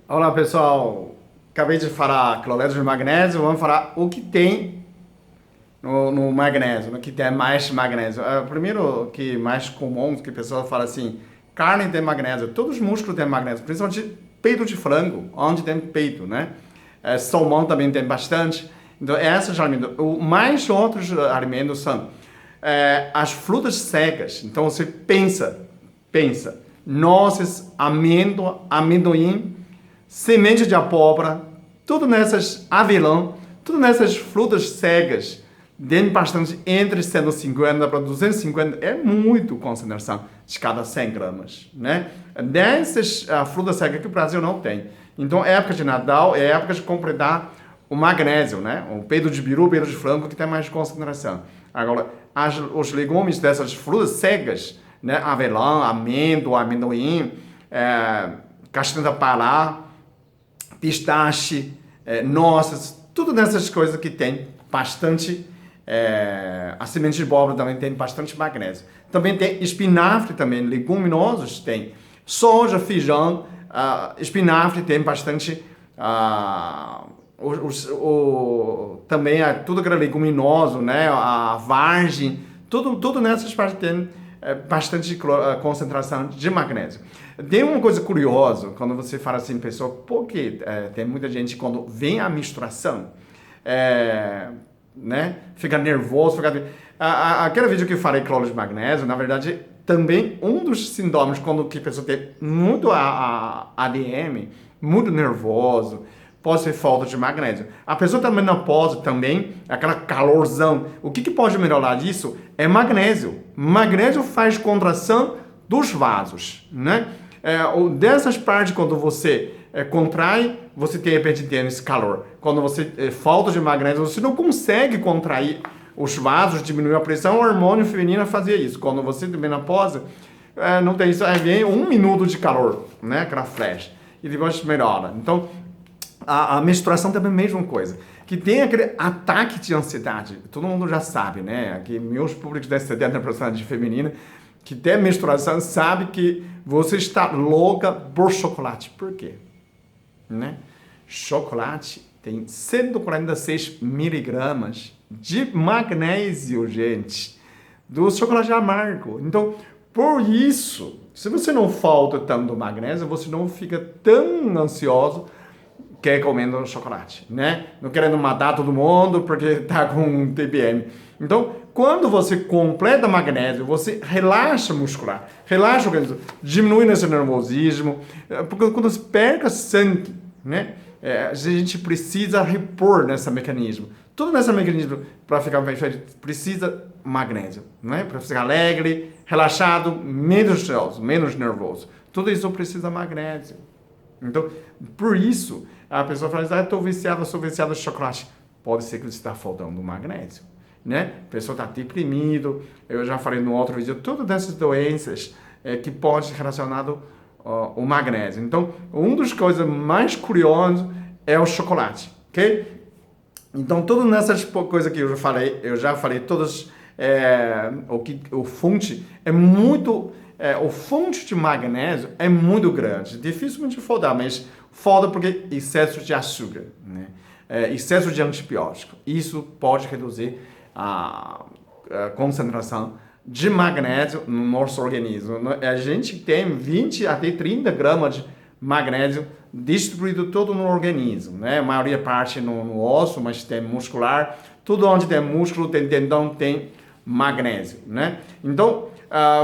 Olá pessoal, acabei de falar cloreto de magnésio, vamos falar o que tem no magnésio, no que tem mais magnésio. Primeiro, que mais comum, que a pessoa fala assim, carne tem magnésio, todos os músculos têm magnésio, principalmente peito de frango, onde tem peito, né? Salmão também tem bastante. Então, esses alimentos. Mais outros alimentos são as frutas secas. Então, você pensa, nozes, amendoim, semente de abóbora, tudo nessas avelã, tudo nessas frutas cegas, tem bastante entre 150 para 250, é muito concentração de cada 100 gramas, né? Dessas frutas cegas que o Brasil não tem. Então, época de Natal é época de completar o magnésio, né? O peito de peru, peito de frango, que tem mais concentração. Agora, os legumes dessas frutas cegas, né? Avelã, amendoim, castanha da Pará, pistache, nozes, tudo nessas coisas que tem bastante, a semente de abóbora também tem bastante magnésio. Também tem espinafre também, leguminosos tem, soja, feijão, espinafre tem bastante, também tudo que é leguminoso, né, a vargem, tudo nessas partes tem bastante concentração de magnésio. Tem uma coisa curiosa, quando você fala assim, pessoa, porque tem muita gente, quando vem a menstruação, né, fica nervoso, aquele vídeo que eu falei, cloro de magnésio, na verdade, também um dos sintomas, quando a pessoa tem muito ADM, muito nervoso, pode ser falta de magnésio. A pessoa também não pode, também, aquela calorzão. O que pode melhorar disso? É magnésio. Magnésio faz contração dos vasos, né? Dessas partes, quando você contrai, você tem, de repente, tem esse calor. Quando você falta de magnésio, você não consegue contrair os vasos, diminuir a pressão, o hormônio feminino fazia isso. Quando você tem menopausa, não tem isso, aí vem 1 minuto de calor, né? Aquela flash. E depois melhora. Então, a menstruação também é a mesma coisa. Que tem aquele ataque de ansiedade. Todo mundo já sabe, né? Aqui, meus públicos de 70% de feminina, que tem menstruação, sabe que você está louca por chocolate. Por quê? Né? Chocolate tem 146 miligramas de magnésio, gente. Do chocolate amargo. Então, por isso, se você não falta tanto magnésio, você não fica tão ansioso quer comendo chocolate, né? Não querendo matar todo mundo porque tá com TPM. Então, quando você completa magnésio, você relaxa muscular, relaxa o organismo, diminui esse nervosismo, porque quando você perde sangue, né? A gente precisa repor nesse mecanismo. Tudo nesse mecanismo para ficar perfeito precisa magnésio, né? Para ficar alegre, relaxado, menos nervoso. Tudo isso precisa magnésio. Então, por isso, a pessoa fala assim, sou viciado em chocolate. Pode ser que você está faltando magnésio, né? A pessoa está deprimido, eu já falei no outro vídeo, todas essas doenças que pode ser relacionado ao magnésio. Então, uma das coisas mais curiosas é o chocolate, ok? Então, todas essas coisas que eu já falei, todas, o fonte é muito... o fonte de magnésio é muito grande, dificilmente falta, mas falta porque excesso de açúcar, né? Excesso de antibiótico. Isso pode reduzir a concentração de magnésio no nosso organismo. A gente tem 20 até 30 gramas de magnésio distribuído todo no organismo, né? A maioria parte no osso, mas tem muscular. Tudo onde tem músculo, tem tendão, tem magnésio, né? Então,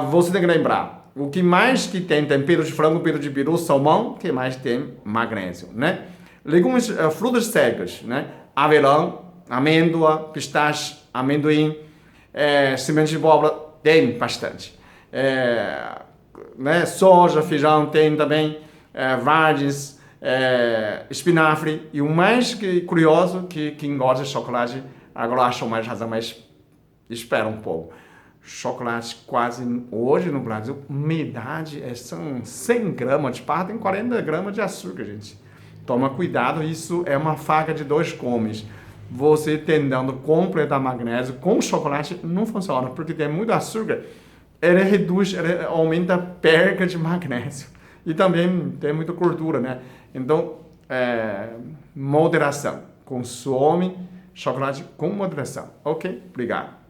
você tem que lembrar, o que mais que tem peito de frango, peito de peru, salmão, que mais tem magnésio, né? Legumes, frutas secas, né? Avelã, amêndoa, pistache, amendoim, semente de abóbora, tem bastante. Né? Soja, feijão, tem também, vargens, espinafre, e o mais curioso, que quem gosta de chocolate, agora acham mais razão, mas espera um pouco. Chocolate quase, hoje no Brasil, metade são 100 gramas de barra, tem 40 gramas de açúcar, gente. Toma cuidado, isso é uma faca de dois gumes. Você tentando completar magnésio com chocolate não funciona, porque tem muito açúcar, ele aumenta a perca de magnésio. e também tem muita gordura, né? Então, moderação. Consome chocolate com moderação. Ok? Obrigado.